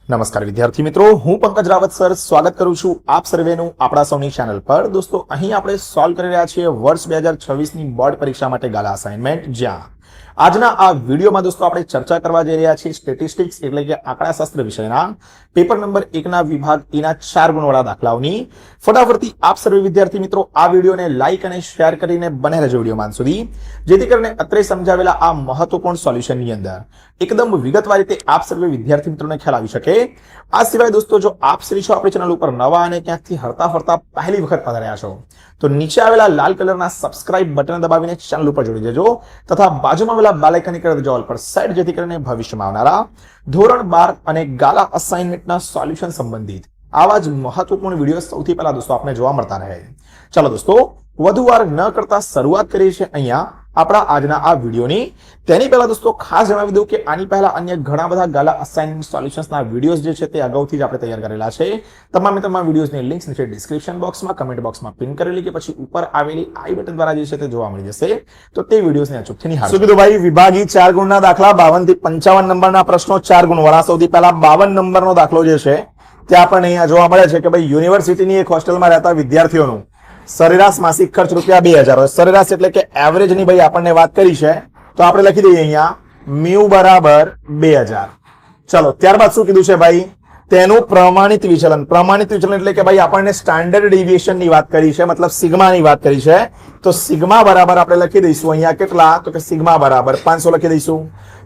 નમસ્કાર વિદ્યાર્થી મિત્રો, હું પંકજ રાવત સર સ્વાગત કરું છું આપ સર્વેનું આપણા સૌની ચેનલ પર। દોસ્તો, અહીં આપણે સોલ્વ કરી રહ્યા છીએ વર્ષ 2026 ની બોર્ડ પરીક્ષા માટે ગાલા અસાઇનમેન્ટ, જ્યાં આજના આ વિડીયોમાં દોસ્તો આપણે ચર્ચા કરવા જઈ રહ્યા છીએ સ્ટેટિસ્ટિક્સ એટલે કે આંકડાશાસ્ત્ર વિષયના પેપર નંબર 1 ના વિભાગ E ના 4 ગુણવાળા દાખલાઓની ફટાફટથી આપ સર્વે વિદ્યાર્થી મિત્રો આ વિડીયોને લાઈક અને શેર કરીને બને રહેજો વિડીયોમાં સુધી, જેથી કરીને અત્રે સમજાવેલા આ મહત્વપૂર્ણ સોલ્યુશનની અંદર એકદમ વિગતવાર રીતે આપ સર્વે વિદ્યાર્થી મિત્રોને ખ્યાલ આવી શકે। આ સિવાય દોસ્તો, જો આપ શ્રી છો આપણી ચેનલ ઉપર નવા અને ક્યાંકથી હરતા ફરતા પહેલી વખત પધાર્યા છો તો નીચે આવેલા લાલ કલરના સબસ્ક્રાઇબ બટન દબાવીને ચેનલ ઉપર જોડી દેજો તથા બાજુમાં આવેલા બેલ આઇકન કરી દેજો ઓલ પર સેટ, જેથી કરીને ભવિષ્યમાં આવનારા ધોરણ 12 અને ગાલા અસાઇનમેન્ટના સોલ્યુશન સંબંધિત આવા જ મહત્વપૂર્ણ વિડીયો સૌથી પહેલા દોસ્તો આપને જોવા મળતા રહે। ચાલો દોસ્તો, વધુ વાર ન કરતા શરૂઆત કરીએ છીએ અહીંયા આપણા આજના આ વિડીયોની। તેની પહેલા દોસ્તો ખાસ જણાવી દઉં કે આની પહેલા અન્ય ઘણા બધા ગાલા અસાઇનમેન્ટ સોલ્યુશન્સના વિડીયોઝ જે છે તે અગાઉથી જ આપણે તૈયાર કરેલા છે। તમામ વિડીયોઝની લિંક્સ નીચે ડિસ્ક્રિપ્શન બોક્સમાં, કમેન્ટ બોક્સમાં પિન કરેલી કે પછી ઉપર આવેલી આઈ બટન દ્વારા જે છે તે જોવા મળી જશે, તો તે વિડીયોઝને અચૂકથી નિહાળો। શું કીધું ભાઈ? વિભાગ E 4 ગુણના દાખલા 52 થી 55 નંબરના પ્રશ્નો 4 ગુણવાળા। સૌથી પહેલા 52 નંબરનો દાખલો જે છે તે આપણને અહીંયા જોવા મળે છે કે ભાઈ યુનિવર્સિટીની એક હોસ્ટેલમાં રહેતા વિદ્યાર્થીઓનું સરેરાશ માસિક ખર્ચ ₹2000 હોય। સરેરાશ એટલે કે એવરેજ ની ભાઈ આપણને વાત કરી છે, તો આપણે લખી દઈએ અહીંયા મ્યુ બરાબર 2000। ચલો, ત્યારબાદ શું કીધું છે ભાઈ? તેનું પ્રમાણિત વિચલન। પ્રમાણિત વિચલન એટલે કે ભાઈ આપણને સ્ટાન્ડર્ડ ડેવિએશન ની વાત કરી છે, મતલબ સિગ્મા ની વાત કરી છે, તો સિગ્મા બરાબર આપણે લખી દઈશું અહીંયા કેટલા, તો કે સિગ્મા બરાબર 500 લખી દઈશું।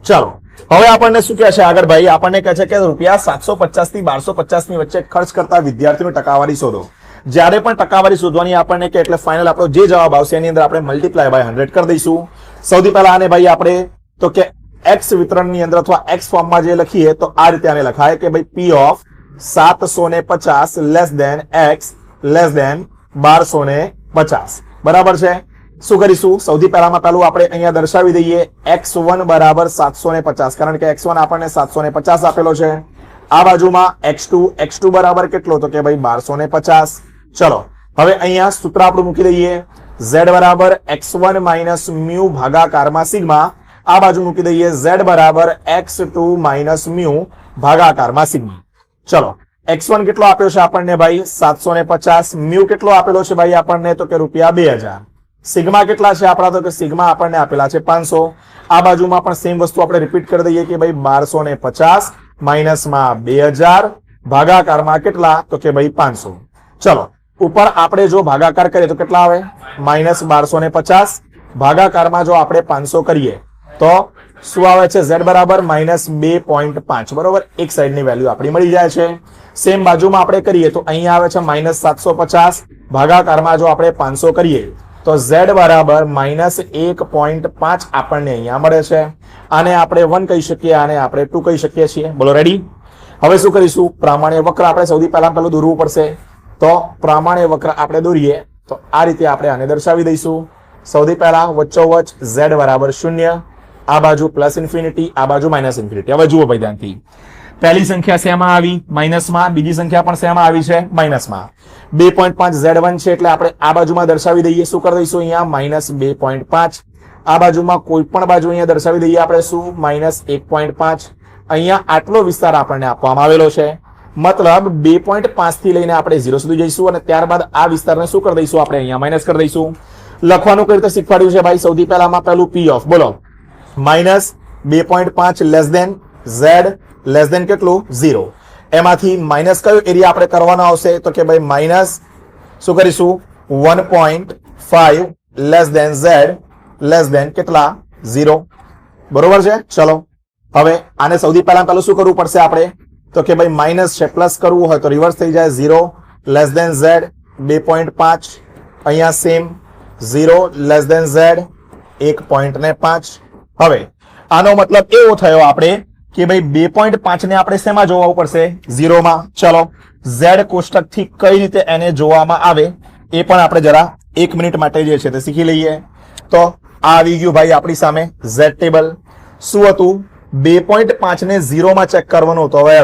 ચલો, હવે આપણને શું કહે છે આગળ ભાઈ? આપણને કહે છે કે ₹750 થી 1250 ની વચ્ચે ખર્ચ કરતા વિદ્યાર્થીઓની ટકાવારી શોધો। જ્યારે પણ ટકાવારી શોધવાની આપણને કે એટલે ફાઇનલ આપણો જે જવાબ આવશે એની અંદર આપણે મલ્ટીપ્લાય બાય 100 કરી દઈશું। સૌથી પહેલા આને ભાઈ આપણે તો કે x વિતરણની અંદર અથવા x ફોર્મમાં જે લખીએ તો આ રીતે આને લખાય કે ભાઈ p of 750 less than x less than 1250 બરાબર છે। શું કરીશું? સૌથી પહેલામાં પહેલું આપણે અહીંયા દર્શાવી દઈએ x1 બરાબર 750, કારણ કે x1 આપણને 750 આપેલો છે। આ બાજુમાં x2 બરાબર કેટલો, તો કે ભાઈ 1250। ચલો, હવે અહીંયા સૂત્ર આપણું મૂકી દઈએ z બરાબર x1 માઇનસ મ્યુ ભાગાકારમાં સિગ્મા। આ બાજુ મૂકી દઈએ z બરાબર x2 માઇનસ મ્યુ ભાગાકારમાં સિગ્મા। ચલો, x1 કેટલો આપ્યો છે આપણને ભાઈ? 750। મ્યુ કેટલો આપેલો છે ભાઈ આપણને, તો કે ₹2000। સિગ્મા કેટલા છે આપણા, તો કે સિગ્મા આપણને આપેલા છે 500। આ બાજુમાં પણ સેમ વસ્તુ આપણે રિપીટ કરી દઈએ કે ભાઈ 1250 માઇનસમાં 2000 ભાગાકારમાં કેટલા, તો કે ભાઈ 500। ચલો, ઉપર આપણે જો ભાગાકાર કરીએ તો કેટલા આવે? -1250 ભાગાકારમાં જો આપણે 500 કરીએ તો શું આવે છે? z બરાબર -2.5 બરોબર। એક સાઈડની વેલ્યુ આપણી મળી જાય છે। સેમ બાજુમાં આપણે કરીએ તો અહીંયા આવે છે -750 ભાગાકારમાં જો આપણે 500 કરીએ તો z બરાબર -1.5 આપણને અહીંયા મળે છે। આને આપણે 1 કહી શકીએ, આને આપણે 2 કહી શકીએ છીએ। બોલો, રેડી? હવે શું કરીશું? પ્રામાણ્ય વક્ર આપણે સૌથી પહેલું દોરવું પડશે, તો પ્રામાણ્ય વક્ર આપણે દોરીએ તો આ રીતે આપણે આને દર્શાવી દઈશું। સૌથી પહેલા વચ્ચોવચ z બરાબર 0, આ બાજુ +∞, આ બાજુ -∞। હવે જુઓ ભાઈ ધ્યાનથી, પહેલી સંખ્યા શેમાં આવી? માઇનસમાં, બીજી સંખ્યા પણ શેમાં આવી છે? માઇનસમાં। 2.5 z1 છે એટલે આપણે આ બાજુમાં દર્શાવી દઈએ, શું કરી દઈશું અહીંયા? -2.5। આ બાજુમાં કોઈ પણ બાજુ અહીંયા દર્શાવી દઈએ આપણે શું? -1.5। અહીંયા આટલો વિસ્તાર આપણને આપવામાં આવેલો છે, મતલબ 2.5 થી લઈને આપણે 0 સુધી જઈશું અને ત્યારબાદ આ વિસ્તારને શું કરી દઈશું? આપણે અહીંયા માઇનસ કરી દઈશું। લખવાનું કઈ રીતે શીખવાડ્યું છે ભાઈ? સૌથી પહેલામાં પહેલું p ઓફ, બોલો, -2.5 less than z less than કેટલું? 0। એમાંથી માઇનસ કયો એરિયા આપણે કરવાનો આવશે? તો કે ભાઈ માઇનસ શું કરીશું? 1.5 less than z less than કેટલા? 0 બરોબર છે। ચલો, હવે આને સૌથી પહેલું શું કરવું પડશે આપણે? તો કે ભાઈ માઇનસ છે, પ્લસ કરવું હોય તો રિવર્સ થઈ જાય, 0 લેસ ધેન z 2.5, અહીંયા સેમ 0 લેસ ધેન z 1.5। હવે આનો મતલબ એવો થયો આપણે કે ભાઈ 2.5 ને આપણે શેમાં જોવા પડશે? 0 માં। ચલો, z કોષ્ટક થી કઈ રીતે એને જોવામાં આવે એ પણ આપણે જરા 1 મિનિટ માટે જે છે તે શીખી લઈએ। તો આ આવી ગયું ભાઈ આપણી સામે z ટેબલ। શું હતું? 2.5 ને 0 માં ચેક કરવાનું હતો। હવે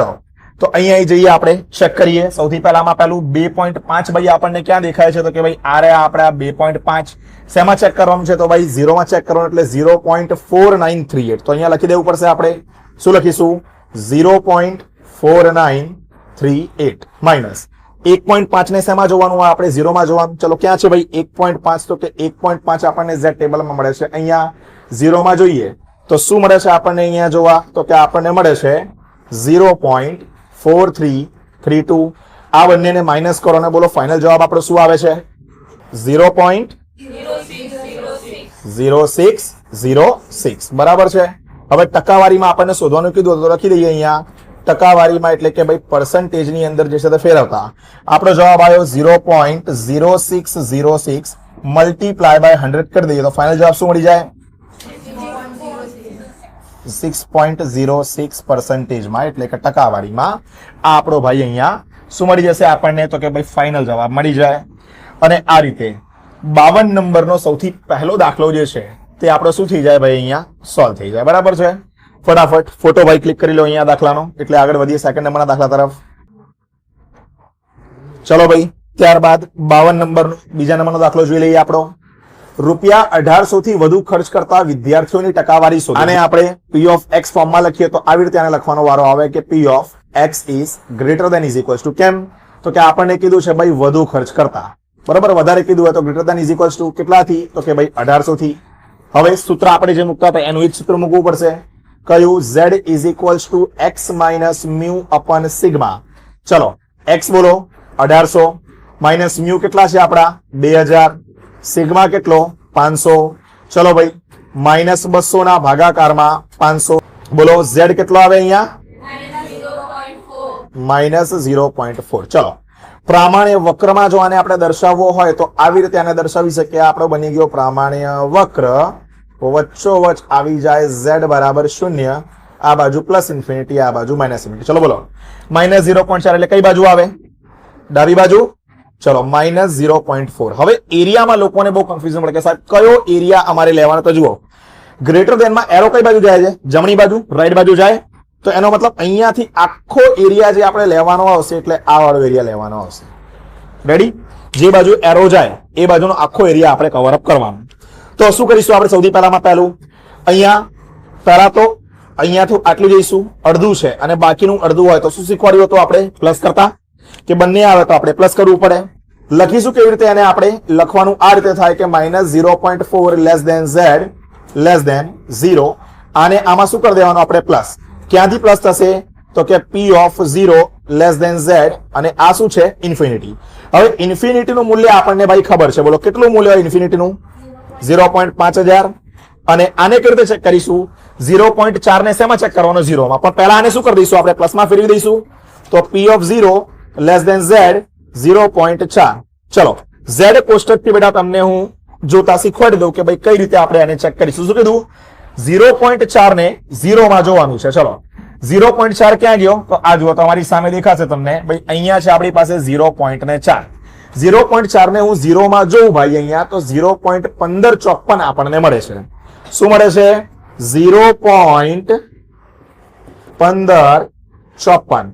તો અહીંયા જઈએ, આપણે ચેક કરીએ। સૌથી પહેલામાં પહેલું 2.5 ભાઈ આપણને ક્યાં દેખાય છે? તો કે ભાઈ આ રહ્યા આપણે 2.5। શેમાં ચેક કરવાનું છે? તો ભાઈ 0 માં ચેક કરવાનું, એટલે 0.4938। તો અહીંયા લખી દેવું પડશે આપણે। શું લખીશું? 0.4938 4938 માઇનસ 1.5 ને શેમાં જોવાનું હોય? આપણે 0 માં જોવાનું. ચલો ક્યાં છે ભાઈ 1.5? તો કે 1.5 આપણને z ટેબલમાં મળે છે. અહીંયા 0 માં જોઈએ તો શું મળે છે આપણને? અહીંયા જોવા તો કે આપણને મળે છે 0.4332. આ બંનેને માઇનસ કરો અને બોલો ફાઇનલ જવાબ આપણો શું આવે છે? 0.0606. બરાબર છે. હવે ટકાવારીમાં આપણને શોધવાનું કીધું તો લખી દઈએ અહીંયા ટકાવારીમાં, એટલે કે ભાઈ પર્સન્ટેજ ની અંદર જે છે તે ફેરવતા આપણો જવાબ આવ્યો 0.0606 મલ્ટીપ્લાય બાય 100 કરી દઈએ તો ફાઇનલ જવાબ શું મળી જાય? 6.06% માં, એટલે કે ટકાવારીમાં આ આપણો ભાઈ અહીંયા શું મળી જશે આપણને? તો કે ભાઈ ફાઇનલ જવાબ મળી જાય. અને આ રીતે 52 નંબરનો સૌથી પહેલો દાખલો જે છે તે આપણો શું થઈ જાય ભાઈ? અહીંયા સોલ્વ થઈ જાય. બરાબર છે. ફટાફટ ફોટો ભાઈ ક્લિક કરી લો અહીંયા દાખલાનો, એટલે આગળ વધીએ સેકન્ડ નંબરના દાખલા તરફ. ચલો ભાઈ, ત્યારબાદ 52 નંબરનો બીજા નંબરનો દાખલો જોઈ લઈએ આપણો. રૂપિયા 1800 થી વધુ ખર્ચ કરતા વિદ્યાર્થીઓની ટકાવારી શોધો. આને આપણે p of x ફોર્મમાં લખીએ તો આવી રીતે આને લખવાનો વારો આવે કે p of x is greater than is equals to. કેમ? તો કે આપણને કીધું છે ભાઈ વધુ ખર્ચ કરતા. બરાબર, વધારે કીધું હોય તો greater than is equals to કેટલાથી? તો કે ભાઈ 1800 થી. હવે સૂત્ર આપણે જે મૂકતા હતા એનું જ સૂત્ર મૂકવું પડશે. કયું? z is equals to x minus mu upon sigma. ચલો x બોલો 1800 માઇનસ મ્યુ કેટલા છે આપણા? 2000. સિગ્મા કેટલો? 500. ચલો ભાઈ માઇનસ 200 ના ભાગાકારમાં 500. બોલો z કેટલો આવે અહીંયા? -0.4. ચલો પ્રામાણ્ય વક્રમાં જો આને આપણે દર્શાવવો હોય તો આવી રીતે આને દર્શાવી શકીએ. આપણો બની ગયો પ્રામાણ્ય વક્ર. વચ્ચોવચ આવી જાય z બરાબર 0, આ બાજુ પ્લસ ઇન્ફિનિટી, આ બાજુ માઇનસ ઇન્ફિનિટી. ચલો બોલો -0.4 એટલે કઈ બાજુ આવે? ડાબી બાજુ. ચલો -0.4. હવે એરિયામાં લોકોને બહુ કન્ફ્યુઝન પડે કે સાહેબ કયો એરિયા અમારે લેવાનો? તો જુઓ ગ્રેટર ધેનમાં એરો કઈ બાજુ જાય છે? જમણી બાજુ, રાઈટ બાજુ જાય. તો એનો મતલબ અહીંયાથી આખો એરિયા જે આપણે લેવાનો આવશે એટલે આ વાળો એરિયા લેવાનો આવશે. રેડી? જે બાજુ એરો જાય એ બાજુનો આખો એરિયા આપણે કવર અપ કરવાનો. તો શું કરીશું આપણે? સૌથી પહેલામાં પહેલું અહીંયા પહેલા તો અહીંયાથી આટલું જઈશું, અડધું છે અને બાકીનું અડધું હોય તો શું શીખવાડ્યું હતું આપણે? પ્લસ કરતા. કે બંને આવે તો આપણે પ્લસ કરવું પડે. લખીશું કેવી રીતે? એને આપણે લખવાનું આ રીતે થાય કે -0.4 less than z less than 0. આને આમાં શું કરી દેવાનું આપણે? પ્લસ. ક્યાંથી પ્લસ થશે? તો કે p of 0 less than z, અને આ શું છે? ઇન્ફિનિટી. હવે ઇન્ફિનિટી નું મૂલ્ય આપણને ભાઈ ખબર છે. બોલો કેટલું મૂલ્ય હોય ઇન્ફિનિટી નું? 0.5000. અને આને કેવી રીતે ચેક કરીશું? 0.4 ને શેમાં ચેક કરવાનો? 0 માં. પણ પહેલા આને શું કરી દઈશું આપણે? પ્લસમાં ફેરવી દઈશું. તો p of 0 less than z 0.4. ચલો z કોષ્ટકથી બેટા તમને હું જોતા શીખવાડી દઉં કે ભાઈ કઈ રીતે આપણે આને ચેક કરીશું. શું કીધું? 0.4 ને 0 માં જોવાનું છે. ચલો 0.4 ક્યાં ગયો? તો આ જુઓ તમારી સામે દેખાશે તમને ભાઈ. અહીંયા છે આપણી પાસે 0.4. 0.4 ને હું 0 માં જોઉં ભાઈ અહીંયા તો 0.1554 આપણને મળે છે. શું મળે છે? 0.1554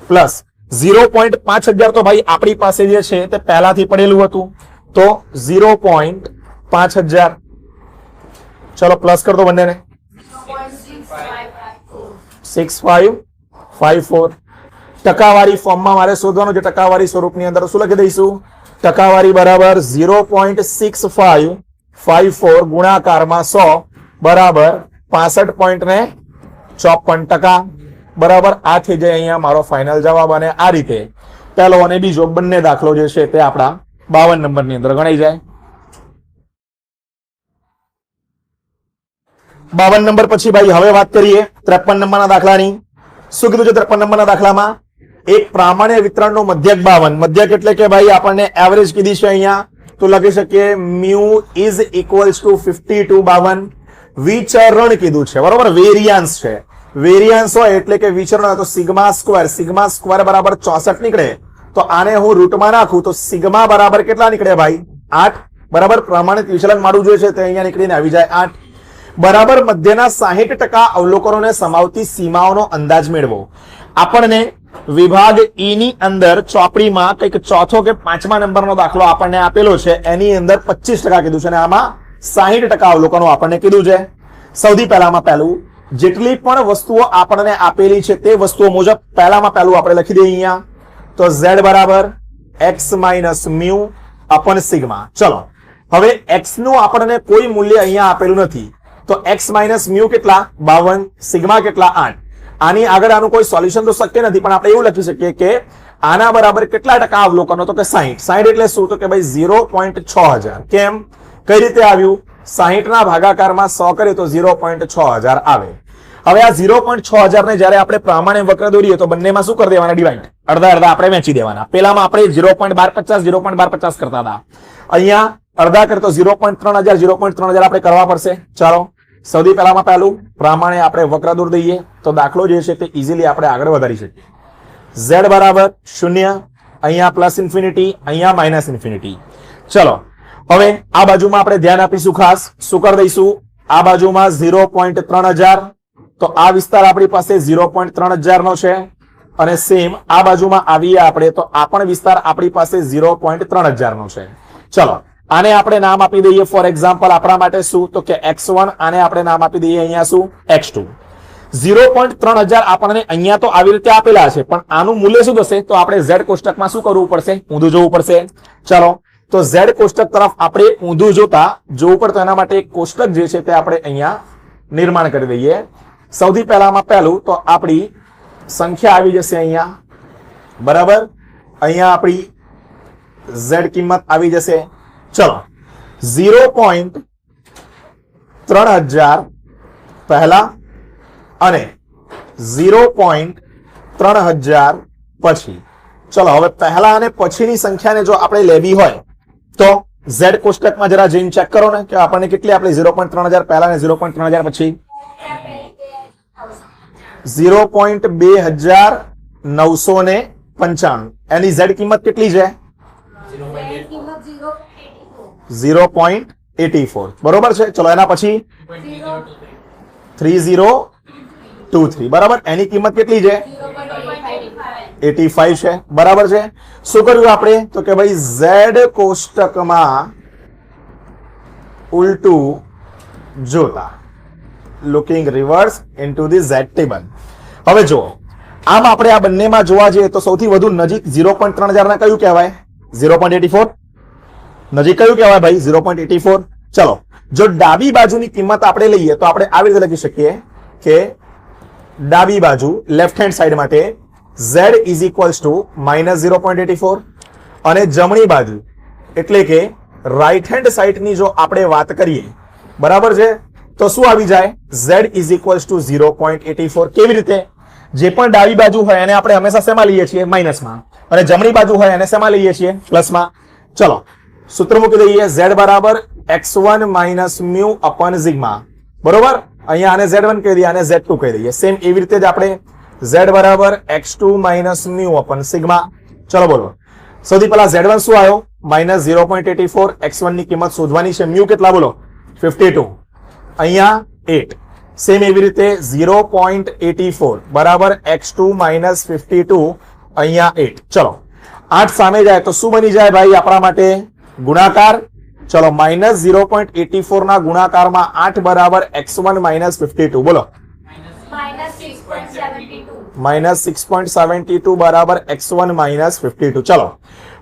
પ્લસ 0.5000 તો ભાઈ આપણી પાસે જે છે તે પહેલાથી પડેલું હતું તો 0.5000. ચલો પ્લસ કર દો બંનેને. 6554. ટકાવારી ફોર્મમાં મારે શોધવાનું છે. ટકાવારી સ્વરૂપની અંદર શું લખી દઈશું? ટકાવારી બરાબર 0.6554 ગુણાકારમાં 100 બરાબર 65.54%. બરાબર આ થઈ જાય અહીંયા મારો ફાઇનલ જવાબ. અને આ રીતે પહેલો અને બીજો બંને દાખલો જે છે તે આપણા 52 નંબરની અંદર ગણાઈ જાય. 52 નંબર પછી ભાઈ હવે વાત કરીએ 53 નંબરના દાખલાની. શું કીધું છે 53 નંબરના દાખલામાં? એક પ્રામાણ્ય વિતરણનો મધ્યક 52. મધ્યક એટલે કે ભાઈ આપણને એવરેજ કીધી છે અહીંયા તો લખી શકીએ mu is equals to 52/52. વિચરણ કીધું છે બરોબર, વેરિયાન્સ છે. વેરિયાન્સ હોય એટલે કે વિચરણ હોય તો સિગ્મા સ્ક્વેર બરાબર 64 નીકળે. તો આને હું રૂટમાં નાખું તો સિગ્મા બરાબર કેટલા નીકળે ભાઈ? 8 બરાબર. પ્રમાણિત વિચલન મારું જોઈએ છે તે અહીંયા નીકળીને આવી જાય 8 બરાબર. મધ્યના 60% અવલોકનોને સમાવતી સીમાઓનો અંદાજ મેળવો. આપણને વિભાગ ઈ ની અંદર ચોપડીમાં કંઈક ચોથો કે 5મા નંબરનો દાખલો આપણને આપેલો છે. એની અંદર 25% કીધું છે અને આમાં 60% અવલોકનો આપણને કીધું છે. સૌથી પહેલામાં પહેલું જેટલી પણ વસ્તુઓ આપણને આપેલી છે તે વસ્તુઓ મુજબ પહેલામાં પહેલું આપણે લખી દઈએ અહીંયા, તો z બરાબર x માઇનસ મ્યુ અપન સિગ્મા. ચલો હવે x નું આપણને કોઈ મૂલ્ય અહીંયા આપેલું નથી, તો x માઇનસ મ્યુ કેટલા 52, સિગ્મા કેટલા 8. આની આગળ આનું કોઈ સોલ્યુશન તો શક્ય નથી, પણ આપણે એવું લખી શકીએ કે આના બરાબર કેટલા ટકા અવલોકનો, તો કે 60. 60 એટલે શું, તો કે ભાઈ 0.6000. કેમ, કઈ રીતે આવ્યું, 60 ના ભાગાકારમાં 100 કરીએ તો 0.6000 આવે. હવે આ 0.6000 ને જ્યારે આપણે પ્રામાણ્ય વક્ર દોરીએ તો બંનેમાં શું કરી દેવાના, ડિવાઈડ, અડધા અડધા આપણે વહેંચી દેવાના. પેલામાં આપણે 0.1250 કરતા હતા, અહીંયા અડધા કરતો 0.3000 0.3000 આપણે કરવા પડશે. ચાલો સૌથી પહેલામાં પહેલું પ્રામાણ્ય આપણે વક્ર દોરી દઈએ, તો દાખલો જે છે તે ઇઝીલી આપણે આગળ વધારી શકીએ. z બરાબર 0, અહીંયા પ્લસ ઇન્ફિનિટી, અહીંયા માઇનસ ઇન્ફિનિટી. ચલો હવે આ બાજુમાં આપણે ધ્યાન આપીશું, ખાસ શું કરી દઈશું, આ બાજુમાં 0.3000, તો આ વિસ્તાર આપણી પાસે 0.3000 નો છે, અને સેમ આ બાજુમાં આવીએ આપણે તો આ પણ વિસ્તાર આપણી પાસે 0.3000 નો છે. ચલો આને આપણે નામ આપી દઈએ, ફોર એક્ઝામ્પલ આપણા માટે શું, તો કે x1, આને આપણે નામ આપી દઈએ અહીંયા શું, x2. 0.3000 આપણને અહીંયા તો આવી રીતે આપેલા છે, પણ આનું મૂલ્ય શું થશે, તો આપણે z કોષ્ટકમાં શું કરવું પડશે, ઊંધું જોવું પડશે. ચલો તો z કોષ્ટક તરફ આપણે ઊંધું જોતા જોવું પડે, તો એના માટે એક કોષ્ટક જે છે તે આપણે અહીંયા નિર્માણ કરી દઈએ. સૌથી પહેલામાં પહેલું તો આપણી સંખ્યા આવી જશે અહીંયા, બરાબર, અહીંયા આપણી z કિંમત આવી જશે. ચલો 0.3000 પહેલા અને 0.3000 પછી. ચલો હવે પહેલા અને પછીની સંખ્યાને જો આપણે લેવી હોય તો z કોષ્ટકમાં જરા જઈને ચેક કરો ને કે આપણને કેટલી આપણી 0.3000 પહેલા અને 0.3000 પછી. 0.2995 એની z કિંમત કેટલી છે, 0.84, બરોબર છે. ચલો એના પછી 3023, બરાબર, એની કિંમત કેટલી છે, 85 છે, બરાબર છે. શું કર્યું આપણે, તો કે ભાઈ z કોષ્ટકમાં ઉલટું જોતા, looking reverse into the z table. હવે જો આમ આપણે આ બંનેમાં જોવા જઈએ તો સૌથી વધુ નજીક 0.3000 ના કયું કહેવાય, 0.84. નજીક કયું કહેવાય ભાઈ, 0.84. ચલો જો ડાબી બાજુની કિંમત આપણે લઈએ તો આપણે આવી રીતે લખી શકીએ કે ડાબી બાજુ લેફ્ટ હેન્ડ સાઈડ માટે z ઇઝ ઇક્વલ્સ ટુ -0.84, અને જમણી બાજુ એટલે કે રાઈટ હેન્ડ સાઈડની જો આપણે વાત કરીએ, બરાબર છે, તો શું આવી જાય, z ઇઝ ઇક્વલ્સ ટુ 0.84. કેવી રીતે, જે પણ ડાબી બાજુ હોય એને આપણે હંમેશા શેમાં લઈએ છીએ, માઇનસમાં, અને જમણી બાજુ હોય એને શેમાં લઈએ છીએ, પ્લસમાં. ચલો સૂત્ર મૂકી દઈએ, z બરાબર x1 માઇનસ મ્યુ અપન સિગ્મા, બરોબર. અહીંયા આને z1 કહી દઈએ, આને z2 કહી દઈએ. સેમ એવી રીતે જ આપણે z બરાબર x2 માઇનસ મ્યુ અપન સિગ્મા. ચલો બોલો સૌથી પહેલા z1 શું આવ્યો, -0.84, x1 ની કિંમત શોધવાની છે, મ્યુ કેટલા બોલો, 52, અહીંયા 8. સેમ એવી રીતે 0.84 બરાબર x2 માઇનસ 52, અહીંયા 8. ચલો 8 સામે જાય તો શું બની જાય ભાઈ આપણા માટે, ગુણાકાર. ચલો -0.84 ના ગુણાકારમાં 8 બરાબર x1 માઇનસ 52, બોલો -6.72 બરાબર x1 માઇનસ 52. ચલો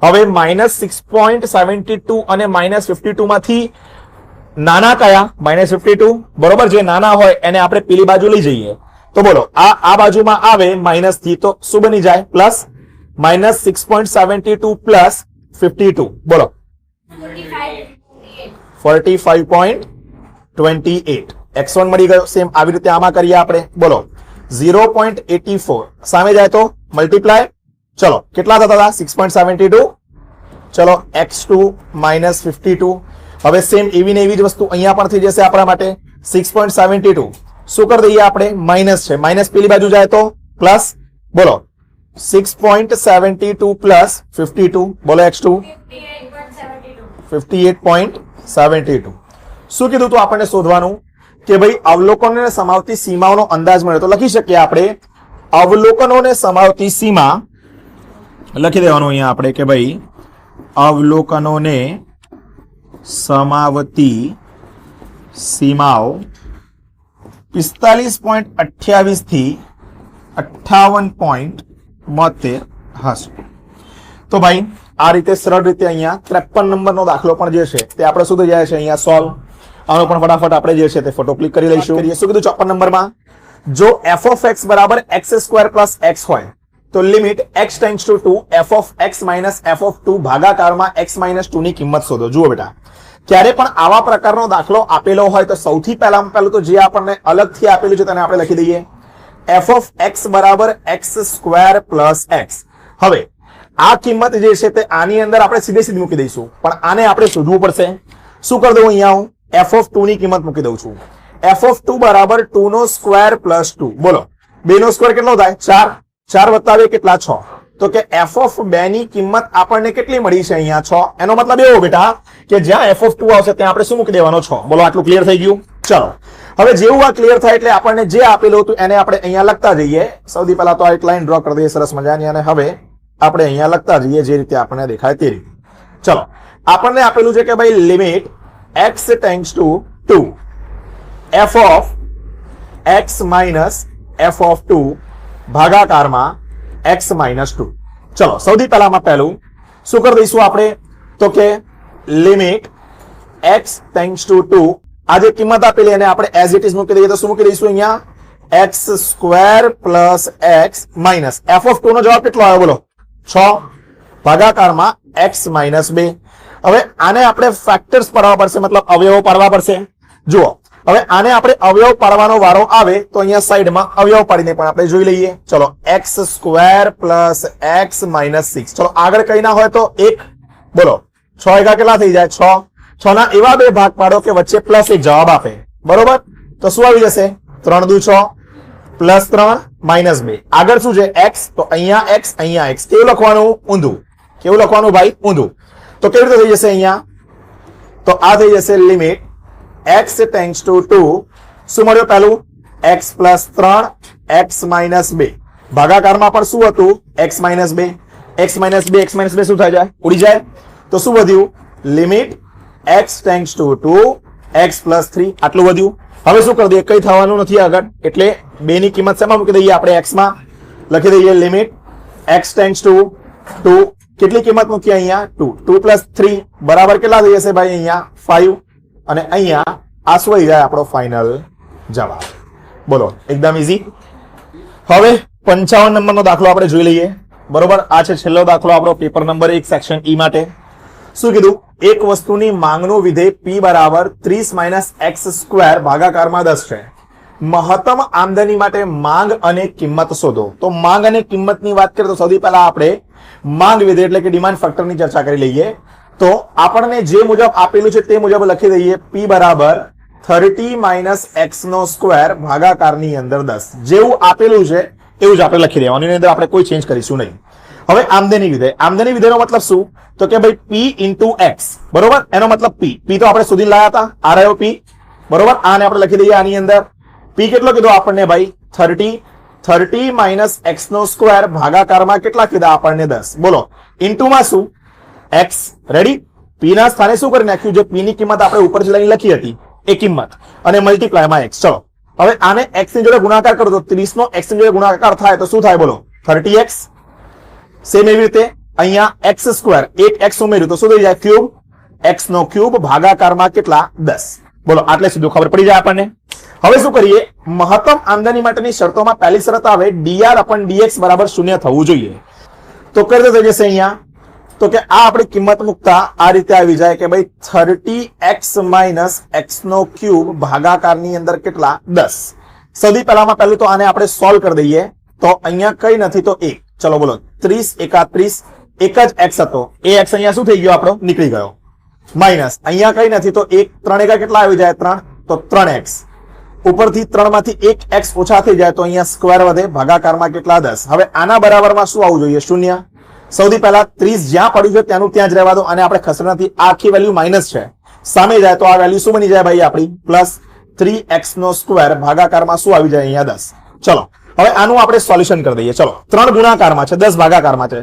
હવે -6.72 અને -52 માંથી નાના કયા, -52, બરોબર. જે નાના હોય એને આપણે પેલી બાજુ લઈ જઈએ તો બોલો આ બાજુમાં આવે માઇનસ થી, તો શું બની જાય, પ્લસ. -6.72 પ્લસ 52, બોલો 45.28, x1 મળી ગયો. સેમ આવી રીતે આમાં કરીએ આપણે, બોલો 0.84 સામે જાય તો મલ્ટીપ્લાય. ચલો કેટલા થતા હતા, 6.72. ચલો x2 માઇનસ 52. હવે સેમ એવી ને એવી જ વસ્તુ અહીંયા પણ થઈ જશે આપણા માટે. 6.72 શું કરી દઈએ આપણે, માઇનસ છે, માઇનસ પેલી બાજુ જાય તો પ્લસ, બોલો 6.72 પ્લસ 52, બોલો x2 58.72. શું કીધું તું આપણને શોધવાનું, કે ભાઈ અવલોકનોને સમાવતી સીમાઓનો અંદાજ મળે તો લખી શકીએ આપણે અવલોકનોને સમાવતી સીમા. લખી દેવાનું અહીંયા આપણે કે ભાઈ અવલોકનોને સમાવતી સીમાઓ 45.28 થી 58.72 હશે. તો ભાઈ આ રીતે સરળ રીતે અહીંયા 53 નંબરનો દાખલો પણ જે છે તે આપણે શું થઈ જાય છે અહીંયા સોલ્વ. આનો પણ ફટાફટ આપણે જે છે તે ફોટો ક્લિક કરી લઈશું. શું કીધું 54 નંબરમાં? જો f of x બરાબર x² પ્લસ x હોય તો limit x tends to 2 f of x minus f of 2 ભાગાકારમાં x minus 2 ની કિંમત શોધો. જુઓ બેટા, ક્યારે પણ આવા પ્રકારનો દાખલો આપેલો હોય તો સૌથી પહેલામાં પહેલું તો જે આપણને અલગથી આપેલું છે તેને આપણે લખી દઈએ f of x બરાબર x² પ્લસ x. હવે આ કિંમત જે છે તે આની અંદર આપણે સીધે સીધી મૂકી દઈશું, પણ આને આપણે શોધવું પડશે. શું કરી દઉં અહીંયા હું f of 2 ની કિંમત મૂકી દઉં છું. f of 2 બરાબર 2 નો સ્ક્વેર પ્લસ 2. બોલો 2 નો સ્ક્વેર કેટલો થાય? 4. 4 વત્તા 2 કેટલા? 6. તો કે f of 2 ની કિંમત આપણને કેટલી મળી છે અહીંયા? 6. એનો મતલબ એવો બેટા કે જ્યાં f of 2 આવશે ત્યાં આપણે શું મૂકી દેવાનો? 6. બોલો આટલું ક્લિયર થઈ ગયું? ચલો હવે જેવું આ ક્લિયર થાય એટલે આપણને જે આપેલું હતું એને આપણે અહીંયા લખતા જઈએ. સૌથી પહેલા તો આ એક લાઈન ડ્રો કરી દઈએ સરસ મજાની, અને હવે આપણે અહીંયા લખતા જઈએ જે રીતે આપણને દેખાય તે રીતે. ચલો આપણને આપેલું છે કે ભાઈ limit x tends to 2 f of x minus f of 2 ભાગાકારમાં x minus 2. ચલો સૌથી પહેલામાં પહેલું શું કરી દઈશું આપણે તો કે લિમિટ x ટેન્ડ્સ ટુ 2 આ જે કિંમત આપેલી એને આપણે એઝ ઇટ ઇઝ મૂકી દઈએ તો શું મૂકી દઈશું અહીંયા? x² plus x minus f of 2 નો જવાબ કેટલો આવ્યો? બોલો 6 ભાગાકારમાં x માઇનસ 2. હવે આને આપણે ફેક્ટર્સ પાડવા પડશે, મતલબ અવયવો પાડવા પડશે. જુઓ હવે આને આપણે અવયવ પાડવાનો વારો આવે તો અહીંયા સાઈડમાં અવયવ પાડીને પણ આપણે જોઈ લઈએ. ચલો x² પ્લસ x માઇનસ 6. ચલો આગળ કઈ ના હોય તો 1. બોલો 6 એકા કેટલા થઈ જાય? 6. 6 ના એવા બે ભાગ પાડો કે વચ્ચે પ્લસ 1 જવાબ આપે. બરોબર, તો શું આવી જશે? 3 દુ 6 પ્લસ 3 માઇનસ 2. આગળ શું છે? x. તો અહીંયા x અહીંયા x. કેવું લખવાનું? ઊંધું. કેવું લખવાનું ભાઈ? ઊંધું. તો કેવી રીતે થઈ જશે અહીંયા? તો આ થઈ જશે લિમિટ x ટેન્ડ્સ ટુ 2. શું મળ્યું પહેલું? x પ્લસ 3 x માઇનસ 2 ભાગાકારમાં પણ શું હતું? x minus 2. x minus 2 x minus 2 શું થાય જાય? ઉડી જાય. તો શું વધ્યું? Limit x tends to 2 x plus 3. આટલું વધ્યું. હવે શું કરી દઈએ? કઈ થવાનું નથી આગળ, એટલે 2 ની કિંમત શેમાં મૂકી દઈએ આપણે? x માં. લખી દઈએ લિમિટ x ટેન્ડ્સ ટુ 2. કેટલી કિંમત મૂકી અહીંયા? 2. 2 પ્લસ 3 બરાબર કેટલા થઈ જશે ભાઈ? અહીંયા 5. અને અહીંયા આ શું આવી જાય આપણો ફાઇનલ જવાબ. બોલો એકદમ ઈઝી. હવે 55 નંબરનો દાખલો આપણે જોઈ લઈએ. બરોબર, આ છે છેલ્લો દાખલો આપણો પેપર નંબર 1 સેક્શન ઈ માટે. શું કીધું? એક વસ્તુની માંગનું વિધેય p બરાબર 30 માઇનસ x² ભાગાકારમાં 10 છે. મહત્તમ આમદની માટે માંગ અને કિંમત શોધો. તો માંગ અને કિંમતની વાત કરીએ તો સૌથી પહેલા આપણે માંગ વિધેય એટલે કે ડિમાન્ડ ફેક્ટરની ચર્ચા કરી લઈએ. તો આપણને જે મુજબ આપેલું છે તે મુજબ લખી દઈએ p બરાબર 30 માઇનસ x² ભાગાકારની અંદર 10. જેવું આપેલું છે એવું જ આપણે લખી દેવાનું, એની અંદર આપણે કોઈ ચેન્જ કરીશું નહીં. હવે આમદની વિધેય. આમદની વિધેયનો મતલબ શું? તો કે ભાઈ p ઇન્ટુ x. બરોબર, એનો મતલબ p તો આપણે સુધી લાયા હતા. આ રહ્યો p. બરોબર, આને આપણે લખી દઈએ આની અંદર. p કેટલો કીધો આપણને ભાઈ? 30 માઇનસ x² ભાગાકારમાં કેટલા કીધા આપણને? 10. બોલો ઇન્ટુમાં શું? x. રેડી? p ના સ્થાને શું કરી નાખ્યું? જે p ની કિંમત આપણે ઉપરથી લઈને લખી હતી એ કિંમત અને મલ્ટીપ્લાયમાં x. ચલો હવે આને x ની જોડે ગુણાકાર કરો તો 30 નો x ની જોડે ગુણાકાર થાય તો શું થાય? બોલો 30x. સેમ એવી રીતે અહીંયા x². એક x ઉમેર્યું તો શું થઈ જાય? ક્યુબ. x નો ક્યુબ ભાગાકારમાં કેટલા? 10. બોલો આટલે સીધું ખબર પડી જાય આપણને. હવે શું કરીએ? મહત્તમ આમદની માટેની શરતોમાં પહેલી શરત આવે dr upon dx બરાબર 0 થવું જોઈએ. તો કરી દો થઈ જશે અહીંયા. તો કે આ આપણી કિંમત મુકતા આ રીતે આવી જાય કે ભાઈ 30x માઇનસ x નો ક્યુબ ભાગાકારની અંદર કેટલા? 10. સૌથી પહેલામાં પહેલું તો આને આપણે સોલ્વ કરી દઈએ. તો અહીંયા કઈ નથી તો 1. ચલો બોલો 30 એકા 30. એક જ x હતો એ x અહીંયા શું થઈ ગયો? આપણો નીકળી ગયો. માઇનસ અહીંયા કઈ નથી તો 1. 3 એકા કેટલા આવી જાય? 3. તો 3x. ઉપરથી 3 માંથી 1x ઓછા થઈ જાય તો અહીંયા સ્ક્વેર વધે. ભાગાકારમાં કેટલા? 10. હવે આના બરાબરમાં શું આવવું જોઈએ? 0. સૌથી પહેલા 30 જ્યાં પડ્યું છે ત્યાંનું ત્યાં જ રહેવા દો, અને આપણે ખસેડવાથી આખી વેલ્યુ માઇનસ છે સામે જાય તો આ વેલ્યુ શું બની જાય ભાઈ આપણી? પ્લસ 3x² ભાગાકારમાં શું આવી જાય? અહીંયા 10. ચલો હવે આનું આપણે સોલ્યુશન કરી દઈએ. ચલો 3 ગુણાકારમાં છે, 10 ભાગાકારમાં છે.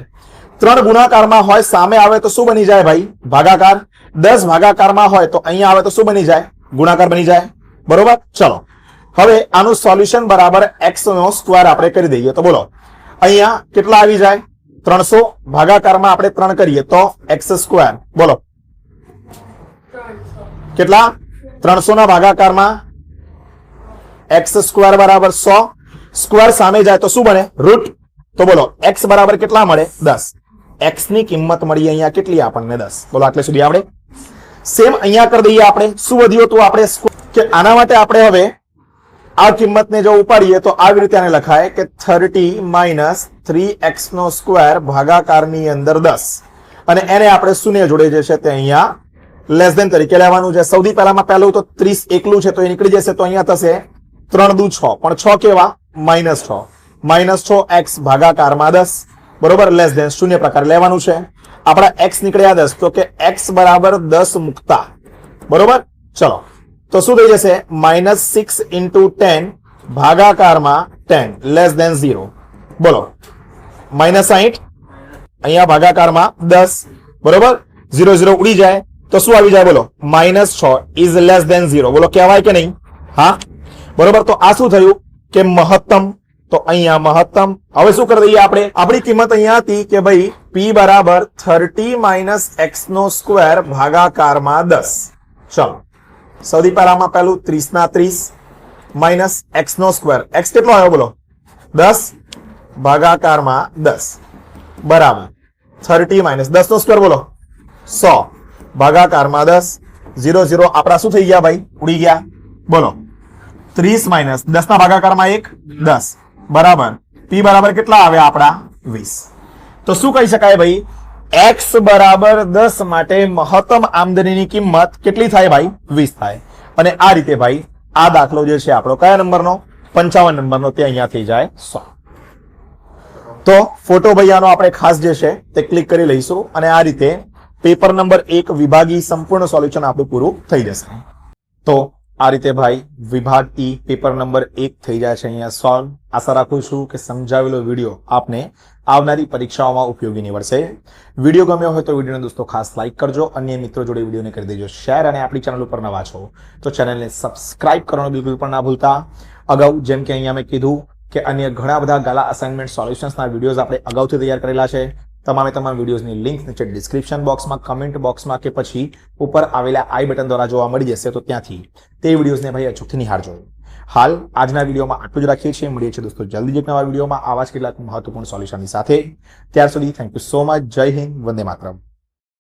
3 ગુણાકારમાં હોય સામે આવે તો શું બની જાય ભાઈ? ભાગાકાર. 10 ભાગાકારમાં હોય તો અહીંયા આવે તો શું બની જાય? ગુણાકાર બની જાય. બરોબર. ચલો હવે આનું સોલ્યુશન બરાબર x નો સ્ક્વેર આપણે કરી દઈએ તો બોલો અહીંયા કેટલા આવી જાય 300 ભાગાકારમાં આપણે 3 કરીએ તો x સ્ક્વેર બોલો કેટલા 300 ના ભાગાકારમાં x સ્ક્વેર બરાબર 100 સ્ક્વેર સામે જાય તો શું બને રૂટ તો બોલો x બરાબર કેટલા મળે 10 x ની કિંમત મળી અહીંયા કેટલી આપણને 10 બોલો આટલે સુધી આપણે સેમ અહીંયા કરી દઈએ આપણે શું વધ્યું તો આપણે કે આના માટે આપણે હવે આ કિંમતને જો ઉપાડીએ તો આવી રીતે આને લખાય કે 30 - 3x નો સ્ક્વેર ભાગાકારની અંદર 10 અને એને આપણે શૂન્ય જોડે જે છે તે અહીંયા લેસ ધેન તરીકે લેવાનું છે સૌથી પહેલામાં પહેલું તો 30 એકલું છે તો એ નીકળી જશે તો અહીંયા થશે 3 દુ 6 પણ 6 કેવા -6 -6x ભાગાકારમાં 10 બરોબર લેસ ધેન શૂન્ય પ્રકાર લેવાનું છે આપણા x નીકળ્યા 10 તો કે x બરાબર 10 મુકતા બરોબર ચલો તો શું થઈ જશે -6 * 10 ભાગાકારમાં 10 લેસ ધેન 0 બોલો -60 અહીંયા ભાગાકારમાં 10 બરોબર 0 0 ઉડી જાય તો શું આવી જાય બોલો -6 ઇઝ લેસ ધેન 0 બોલો કહેવાય કે નહીં હા બરોબર તો આ શું થયું કે મહત્તમ તો અહીંયા મહત્તમ હવે શું કરી દઈએ આપણે આપણી કિંમત અહીંયા હતી કે ભાઈ p બરાબર 30 - x નો સ્ક્વેર ભાગાકારમાં 10 ચલો સૌથી પહેલામાં પહેલું 30 ના 30 - x નો સ્ક્વેર x કેટલો આવ્યો બોલો 10 ભાગાકારમાં 10 બરાબર 30 - 10 નો સ્ક્વેર બોલો 100 ભાગાકારમાં 10 0 0 આપણા શું થઈ ગયા ભાઈ ઉડી ગયા બોલો 30 - 10 ના ભાગાકારમાં 1 10 બરાબર p બરાબર કેટલા આવ્યા આપણા 20 તો શું કહી શકાય ભાઈ x બરાબર 10 માટે મહત્તમ આમદનીની કિંમત કેટલી થાય ભાઈ 20 થાય અને આ રીતે ભાઈ આ દાખલો જે છે આપણો કયા નંબરનો 55 નંબરનો તે અહીંયા થઈ જાય 100 તો ફોટો ભાઈ આનો આપણે ખાસ જે છે તે ક્લિક કરી લઈશું અને આ રીતે પેપર નંબર 1 વિભાગી સંપૂર્ણ સોલ્યુશન આપણું પૂરું થઈ જશે તો આ રીતે ભાઈ વિભાગ ઈ પેપર નંબર 1 થઈ જાય છે અહીંયા સોલ્વ આશા રાખું છું કે સમજાવેલો વિડીયો આપને આવનારી પરીક્ષાઓમાં ઉપયોગી નીવડશે વિડીયો ગમ્યો હોય તો વિડીયોને દોસ્તો ખાસ લાઈક કરજો અન્ય મિત્રો જોડે વિડીયોને કરી દેજો શેર અને આપણી ચેનલ ઉપર નવા છો તો ચેનલને સબસ્ક્રાઇબ કરવાનું બિલકુલ પણ ના ભૂલતા અગાઉ જેમ કે અહીંયા મેં કીધું કે અન્ય ઘણા બધા ગાલા અસાઇનમેન્ટ સોલ્યુશન્સના વિડીયોઝ આપણે અગાઉથી તૈયાર કરેલા છે તમામ વિડીયોઝની લિંક નીચે ડિસ્ક્રિપ્શન બોક્સમાં કમેન્ટ બોક્સમાં કે પછી ઉપર આવેલા આઈ બટન દ્વારા જોવા મળી જશે તો ત્યાંથી તે વિડીયોઝને ભાઈ અચૂકથી નિહાળજો હાલ આજના વિડીયોમાં આટલું જ રાખીએ છીએ મળીએ છીએ દોસ્તો જલ્દી જ એક નવા વિડીયોમાં આવા જ કેટલાક મહત્વપૂર્ણ સોલ્યુશનની સાથે ત્યાર સુધી થેન્ક યુ સો મચ જય હિન્દ વંદે માતરમ